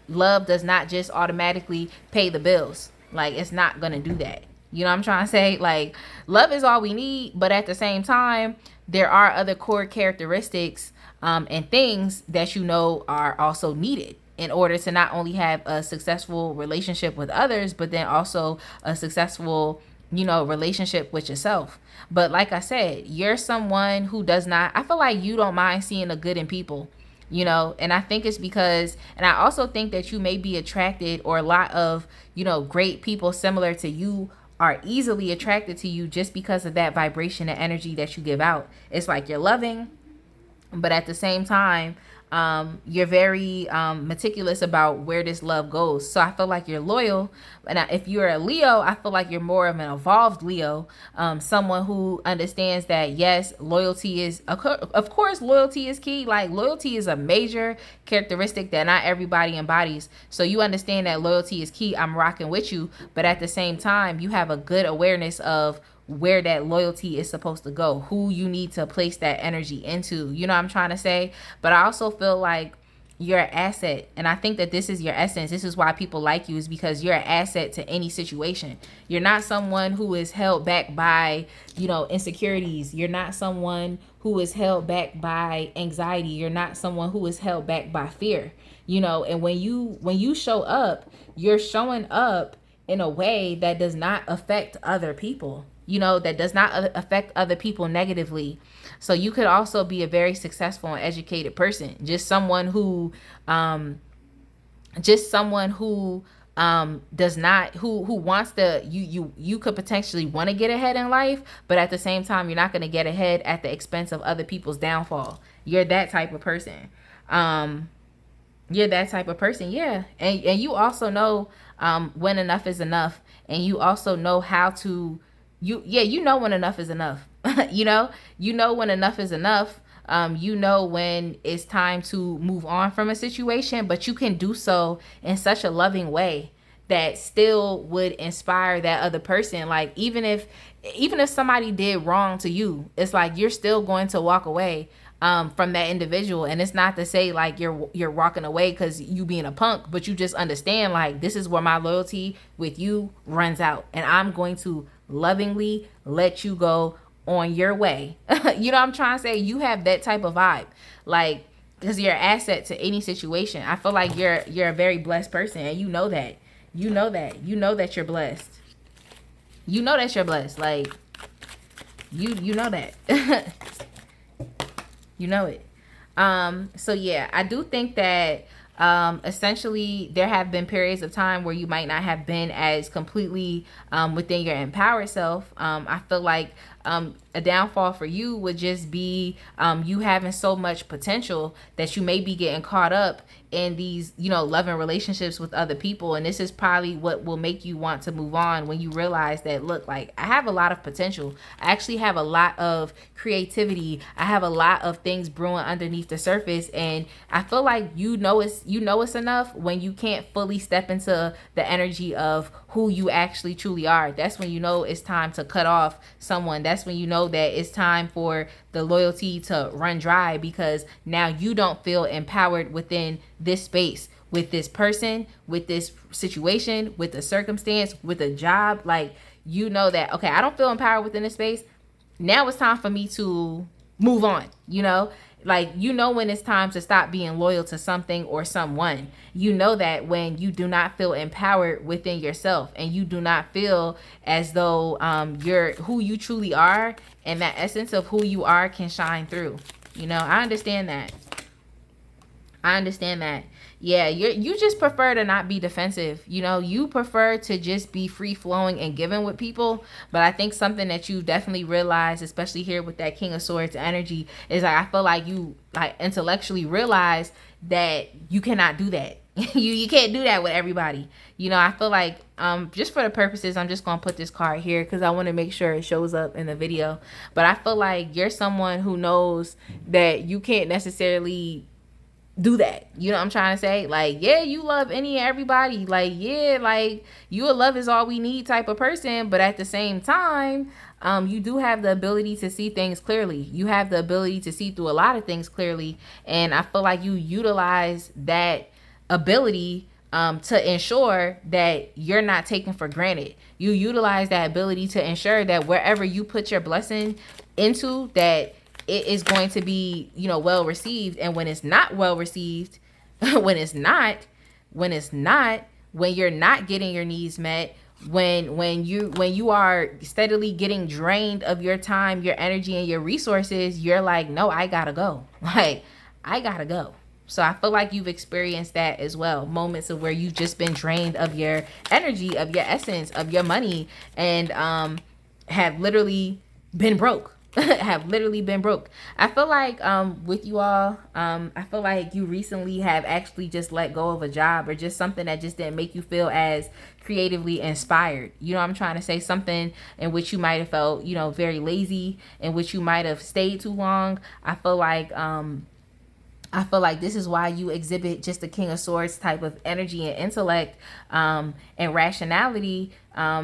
love does not just automatically pay the bills. Like, it's not going to do that. You know what I'm trying to say? Like, love is all we need, but at the same time, there are other core characteristics and things that you know are also needed in order to not only have a successful relationship with others, but then also a successful, you know, relationship with yourself. But like I said, you're someone who does not, I feel like you don't mind seeing the good in people, you know. And I think it's because, and I also think that you may be attracted, or a lot of, you know, great people similar to you are easily attracted to you just because of that vibration and energy that you give out. It's like you're loving, but at the same time, you're very meticulous about where this love goes. So I feel like you're loyal. And if you're a Leo, I feel like you're more of an evolved Leo, someone who understands that, yes, loyalty is, of course, loyalty is key. Like, loyalty is a major characteristic that not everybody embodies. So you understand that loyalty is key. I'm rocking with you. But at the same time, you have a good awareness of where that loyalty is supposed to go, who you need to place that energy into. You know what I'm trying to say? But I also feel like you're an asset. And I think that this is your essence. This is why people like you, is because you're an asset to any situation. You're not someone who is held back by, you know, insecurities. You're not someone who is held back by anxiety. You're not someone who is held back by fear. You know, and when you show up, you're showing up in a way that does not affect other people, you know, that does not affect other people negatively. So you could also be a very successful and educated person, just someone who does not, who wants to, you could potentially want to get ahead in life, but at the same time, you're not going to get ahead at the expense of other people's downfall. You're that type of person. You're that type of person, yeah. And you also know when enough is enough, and you also know how to, you know when enough is enough. you know when enough is enough. You know when it's time to move on from a situation, but you can do so in such a loving way that still would inspire that other person. Like, even if somebody did wrong to you, it's like you're still going to walk away from that individual. And it's not to say like you're walking away because you being a punk, but you just understand, like, this is where my loyalty with you runs out, and I'm going to lovingly let you go on your way. You know what I'm trying to say? You have that type of vibe, like, because you're an asset to any situation. I feel like you're a very blessed person, and you know that. You know that you're blessed. You know that you're blessed. Like, you know that. You know it. So yeah, I do think that essentially there have been periods of time where you might not have been as completely within your empowered self. I feel like a downfall for you would just be you having so much potential that you may be getting caught up in these, you know, loving relationships with other people. And this is probably what will make you want to move on, when you realize that, look, like, I have a lot of potential. I actually have a lot of creativity. I have a lot of things brewing underneath the surface. And I feel like you know it's enough when you can't fully step into the energy of who you actually truly are. That's when you know it's time to cut off someone. That's when you know that it's time for the loyalty to run dry, because now you don't feel empowered within this space, with this person, with this situation, with the circumstance, with a job. Like, you know that, okay, I don't feel empowered within this space. Now it's time for me to move on, you know? Like, you know when it's time to stop being loyal to something or someone. You know that when you do not feel empowered within yourself, and you do not feel as though you're who you truly are, and that essence of who you are can shine through. You know, I understand that. Yeah, you just prefer to not be defensive. You know, you prefer to just be free flowing and giving with people. But I think something that you definitely realize, especially here with that King of Swords energy, is like, I feel like you, like, intellectually realize that you cannot do that. You can't do that with everybody. You know, I feel like just for the purposes, I'm just gonna put this card here because I want to make sure it shows up in the video. But I feel like you're someone who knows that you can't necessarily do that. You know what I'm trying to say? Like, yeah, you love any and everybody. Like, yeah, like you a love is all we need type of person. But at the same time, you do have the ability to see things clearly. You have the ability to see through a lot of things clearly. And I feel like you utilize that ability to ensure that you're not taken for granted. You utilize that ability to ensure that wherever you put your blessing into, that it is going to be, you know, well received. And when it's not well received, when you're not getting your needs met, when you are steadily getting drained of your time, your energy, and your resources, you're like, no, I gotta go. Like, I gotta go. So I feel like you've experienced that as well. Moments of where you've just been drained of your energy, of your essence, of your money, and have literally been broke. Have literally been broke. I feel like with you all, I feel like you recently have actually just let go of a job or just something that just didn't make you feel as creatively inspired. You know what I'm trying to say? Something in which you might have felt, you know, very lazy, in which you might have stayed too long. I feel like this is why you exhibit just the King of Swords type of energy and intellect and rationality,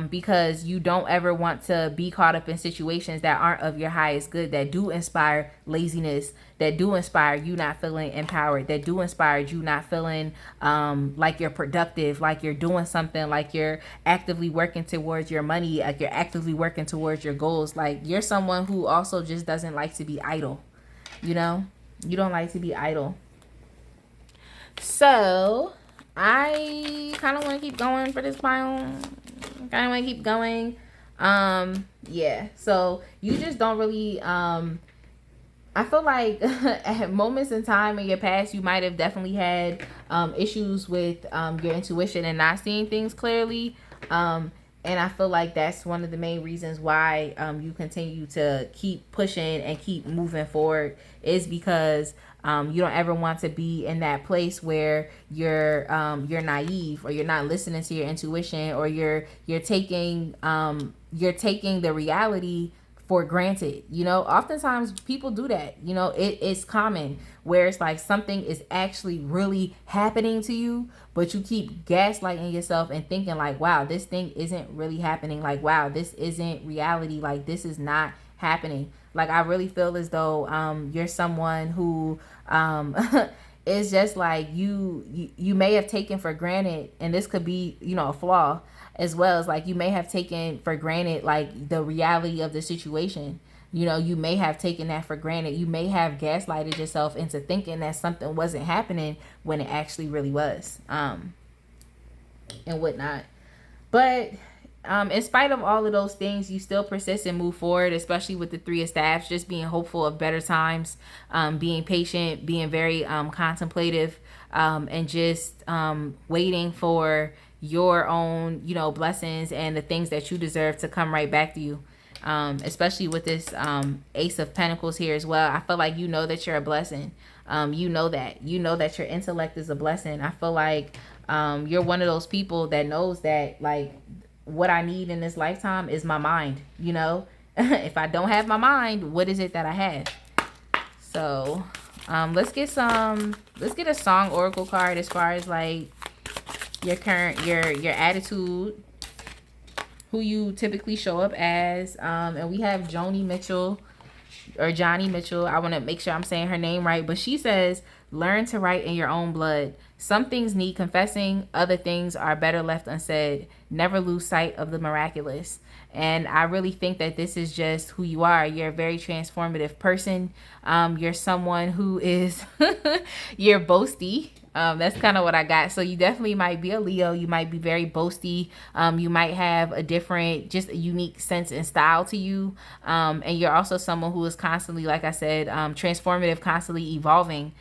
because you don't ever want to be caught up in situations that aren't of your highest good, that do inspire laziness, that do inspire you not feeling empowered, that do inspire you not feeling like you're productive, like you're doing something, like you're actively working towards your money, like you're actively working towards your goals. Like, you're someone who also just doesn't like to be idle, you know? You don't like to be idle. So I kind of want to keep going for this pile. Kind of want to keep going. Yeah. So you just don't really. I feel like at moments in time in your past, you might have definitely had issues with your intuition and not seeing things clearly. And I feel like that's one of the main reasons why you continue to keep pushing and keep moving forward, is because you don't ever want to be in that place where you're naive, or you're not listening to your intuition, or you're taking the reality for granted. You know, oftentimes people do that. You know, it's common where it's like something is actually really happening to you, but you keep gaslighting yourself and thinking like, wow, this thing isn't really happening. Like, wow, this isn't reality. Like, this is not happening. Like, I really feel as though you're someone who is just like you may have taken for granted, and this could be, you know, a flaw as well, as like you may have taken for granted like the reality of the situation. You know, you may have taken that for granted. You may have gaslighted yourself into thinking that something wasn't happening when it actually really was, and whatnot. But in spite of all of those things, you still persist and move forward, especially with the Three of Staffs, just being hopeful of better times, being patient, being very contemplative, and just waiting for your own, you know, blessings and the things that you deserve to come right back to you. Especially with this Ace of Pentacles here as well. I feel like you know that you're a blessing. You know that your intellect is a blessing. I feel like you're one of those people that knows that, like, what I need in this lifetime is my mind. You know, if I don't have my mind, what is it that I have? So let's get a song oracle card as far as like your current your attitude, who you typically show up as. And we have Joni Mitchell, or Johnny Mitchell. I want to make sure I'm saying her name right, but she says, learn to write in your own blood. Some things need confessing, other things are better left unsaid. Never lose sight of the miraculous. And I really think that this is just who you are. You're a very transformative person. You're someone who is you're boasty. That's kind of what I got. So you definitely might be a Leo. You might be very boasty. You might have a different, just a unique sense and style to you. And you're also someone who is constantly, like I said, transformative, constantly evolving.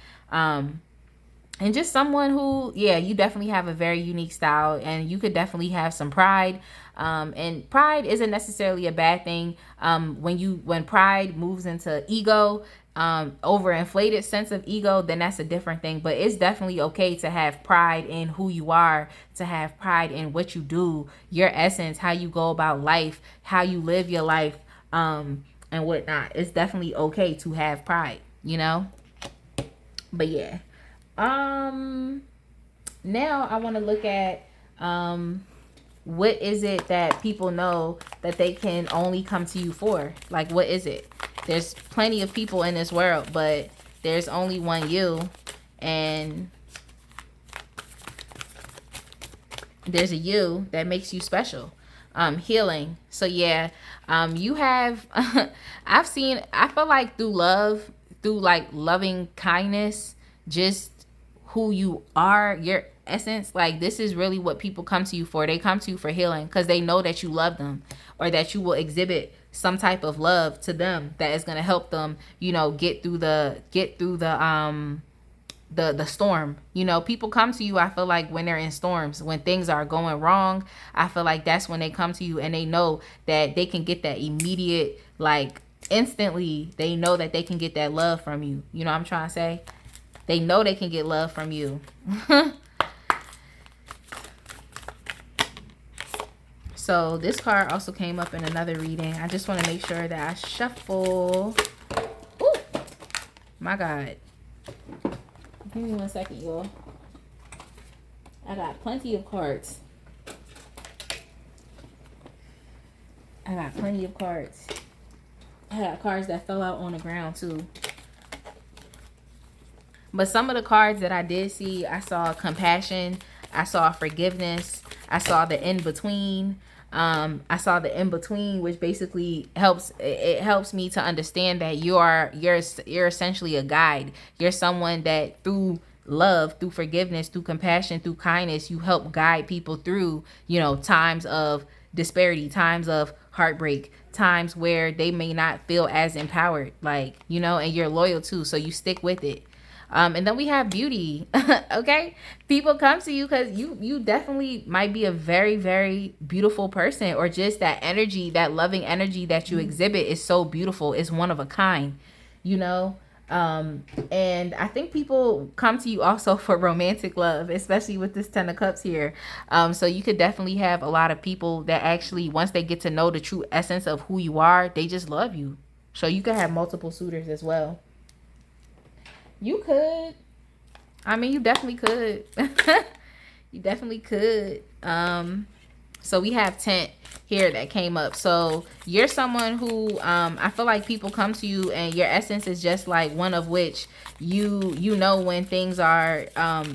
and just someone who, yeah, you definitely have a very unique style, and you could definitely have some pride. And pride isn't necessarily a bad thing. When pride moves into ego, overinflated sense of ego, then that's a different thing. But it's definitely okay to have pride in who you are, to have pride in what you do, your essence, how you go about life, how you live your life, and whatnot. It's definitely okay to have pride, you know. But yeah. Now I want to look at what is it that people know that they can only come to you for? Like, what is it? There's plenty of people in this world, but there's only one you, and there's a you that makes you special. Healing. So yeah, you have I feel like through love, through like loving kindness, just who you are, your essence, like this is really what people come to you for. They come to you for healing because they know that you love them, or that you will exhibit some type of love to them that is going to help them, you know, get through the storm. You know, people come to you, I feel like, when they're in storms, when things are going wrong. I feel like that's when they come to you, and they know that they can get that immediate, like instantly, they know that they can get that love from you. You know what I'm trying to say? They know they can get love from you. So this card also came up in another reading. I just want to make sure that I shuffle. Ooh, my God. Give me 1 second, y'all. I got plenty of cards. I got cards that fell out on the ground too. But some of the cards that I did see, I saw compassion, I saw forgiveness, I saw the in-between. I saw the in-between, which basically helps me to understand that you're essentially a guide. You're someone that through love, through forgiveness, through compassion, through kindness, you help guide people through, you know, times of disparity, times of heartbreak, times where they may not feel as empowered, like, you know, and you're loyal too, so you stick with it. And then we have beauty. Okay, people come to you because you definitely might be a very, very beautiful person, or just that energy, that loving energy that you exhibit is so beautiful. It's one of a kind, you know. And I think people come to you also for romantic love, especially with this 10 of Cups here. So you could definitely have a lot of people that actually, once they get to know the true essence of who you are, they just love you. So you could have multiple suitors as well. You could. I mean, you definitely could. You definitely could. So we have tent here that came up. So you're someone who I feel like people come to you, and your essence is just like one of which you know when things are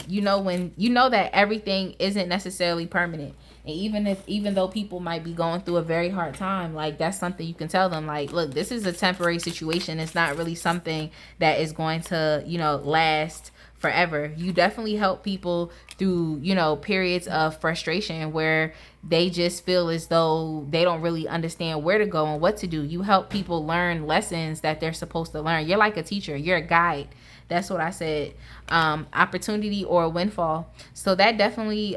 you know that everything isn't necessarily permanent. And even though people might be going through a very hard time, like that's something you can tell them, like, look, this is a temporary situation. It's not really something that is going to, you know, last forever. You definitely help people through, you know, periods of frustration where they just feel as though they don't really understand where to go and what to do. You help people learn lessons that they're supposed to learn. You're like a teacher. You're a guide. That's what I said. Opportunity or windfall. So that definitely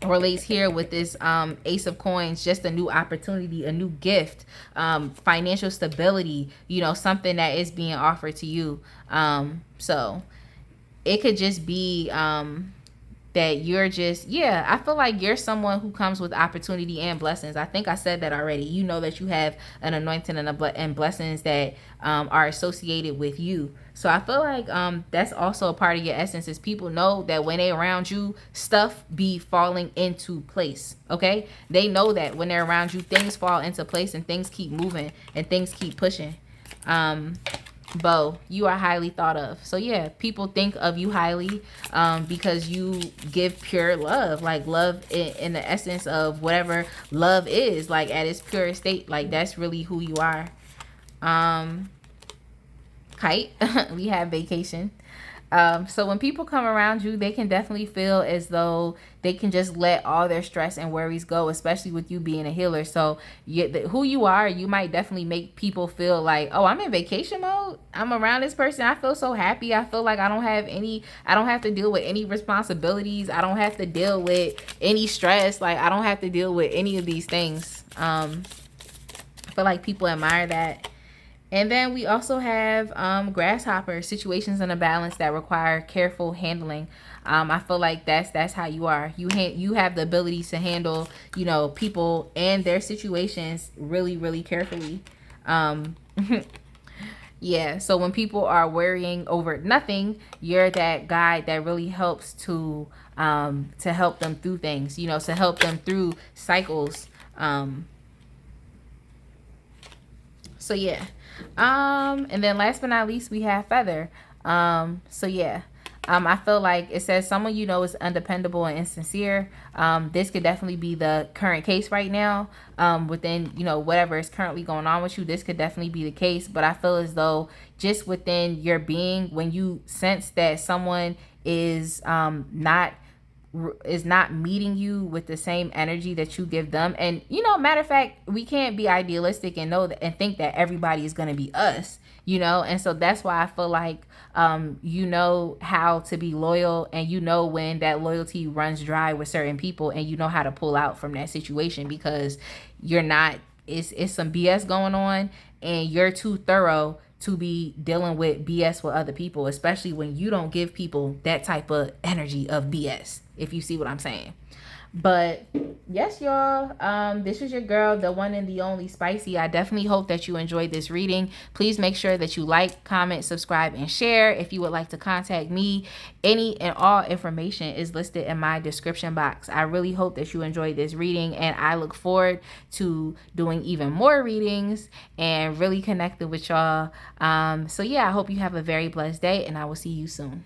relates here with this Ace of Coins. Just a new opportunity, a new gift, financial stability, you know, something that is being offered to you. So it could just be that you're just, yeah, I feel like you're someone who comes with opportunity and blessings. I think I said that already. You know that you have an anointing and blessings that are associated with you. So I feel like that's also a part of your essence, is people know that when they around you, stuff be falling into place. Okay, they know that when they're around you, things fall into place and things keep moving and things keep pushing. Bo, you are highly thought of. So yeah, people think of you highly because you give pure love, like love in the essence of whatever love is, like at its purest state. Like that's really who you are. Kite. We have vacation. So when people come around you, they can definitely feel as though they can just let all their stress and worries go, especially with you being a healer. So who you are, you might definitely make people feel like, oh, I'm in vacation mode. I'm around this person. I feel so happy. I feel like I don't have to deal with any responsibilities. I don't have to deal with any stress. Like I don't have to deal with any of these things. I feel like people admire that. And then we also have grasshopper situations in a balance that require careful handling. I feel like that's how you are. You have the ability to handle, you know, people and their situations really, really carefully. Um, yeah. So when people are worrying over nothing, you're that guy that really helps to help them through things. You know, to help them through cycles. So yeah. And then last but not least, we have feather. So yeah. I feel like it says someone you know is undependable and insincere. This could definitely be the current case right now. Within, you know, whatever is currently going on with you, this could definitely be the case. But I feel as though just within your being, when you sense that someone is not meeting you with the same energy that you give them. And you know, matter of fact, we can't be idealistic and know that and think that everybody is going to be us, you know. And so that's why I feel like you know how to be loyal, and you know when that loyalty runs dry with certain people, and you know how to pull out from that situation because you're not it's some BS going on, and you're too thorough to be dealing with BS with other people, especially when you don't give people that type of energy of BS, if you see what I'm saying. But yes, y'all, this is your girl, the one and the only Spicy. I definitely hope that you enjoyed this reading. Please make sure that you like, comment, subscribe, and share. If you would like to contact me, any and all information is listed in my description box. I really hope that you enjoyed this reading, and I look forward to doing even more readings and really connecting with y'all. So yeah, I hope you have a very blessed day, and I will see you soon.